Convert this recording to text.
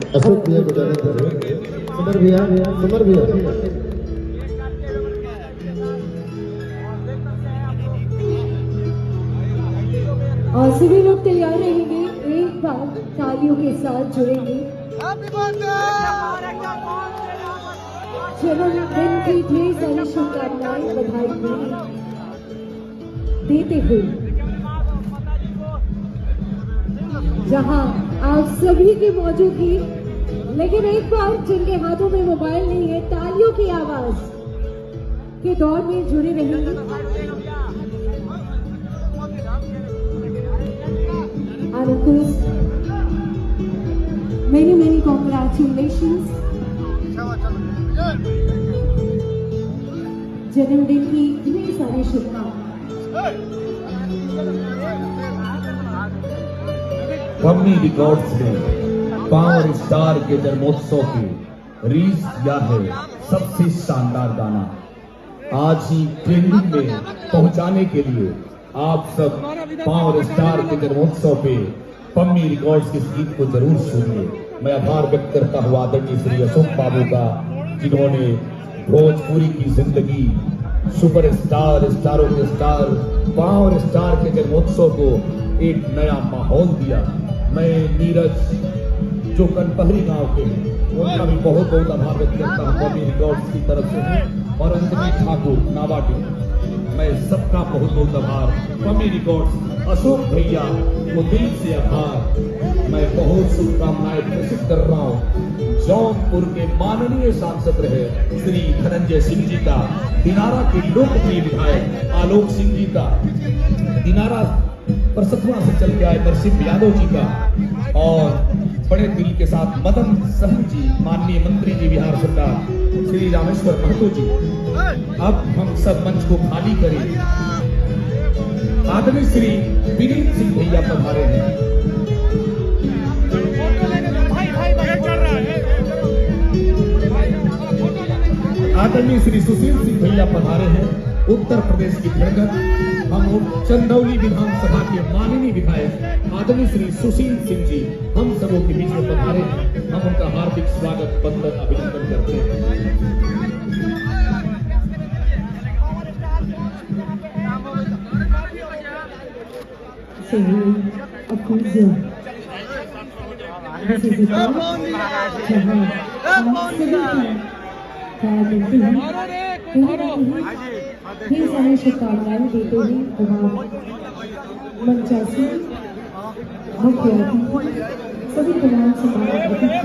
अशोक भैया को जाने दे। समर भैया, समर भैया। और सभी लोग तैयार रहेंगे, एक बार तालियों के साथ जुड़ेंगे। जन्मदिन की ढेर सारी शुभकामनाएं बधाई देते हुए जहां आप सभी की मौजूदगी, लेकिन एक बार जिनके हाथों में मोबाइल नहीं है, तालियों की आवाज के दौर में जुड़े रहेंगे। And of course, many congratulations. जन्मदिन की ढेर सारी शुभकामनाएं। पम्मी रिकॉर्ड्स ने पावर स्टार के जन्मोत्सव की रीच किया है सबसे शानदार गाना। आज ही ट्रेंडिंग में पहुंचाने के लिए आप सब पावर स्टार के जन्मोत्सव पे पम्मी रिकॉर्ड्स के गीत को जरूर सुनिए। मैं आभार व्यक्त करता हूँ आदरणीय श्री अशोक बाबू का, जिन्होंने भोजपुरी की जिंदगी, सुपर स्टार, स्टारों के स्टार, पावर स्टार के जन्मोत्सव को एक नया माहौल दिया। मैं नीरज जो कनपहरी गांव के हैं, उनका भी बहुत बहुत आभार व्यक्त करता हूँ पम्मी रिकॉर्ड्स की तरफ से, और अंजनी ठाकुर नाबाटी, मैं सबका बहुत बहुत आभार। पम्मी रिकॉर्ड्स अशोक भैया को दिल से आभार। मैं बहुत शुभकामनाएं प्रेषित कर रहा हूँ जौनपुर के माननीय सांसद रहे श्री धनंजय सिंह जी का, दिनारा के लोकप्रिय विधायक आलोक सिंह जी का, दिनारा परसतवा से चल के आए नरसिंह यादव जी का, और बड़े दिल के साथ मदन सहन जी, माननीय मंत्री जी बिहार सरकार श्री रामेश्वर महतो जी। अब हम सब मंच को खाली करें। आदरणीय श्री विनीत सिंह भैया पधारे हैं। आदरणीय श्री सुशील सिंह भैया पधारे हैं, उत्तर प्रदेश की धड़कन, हम चंदौली विधानसभा के माननीय विधायक आदरणीय श्री सुशील सिंह जी हम सबों के बीच में पधारे हैं। हम उनका हार्दिक स्वागत, वंदन, अभिनंदन करते हैं। So, of course, this is a jहाँ ढेर सारी शुभकामनाएं देते हुए मंचासी मुख्य अतिथि सभी तमाम सम्मानित अतिथि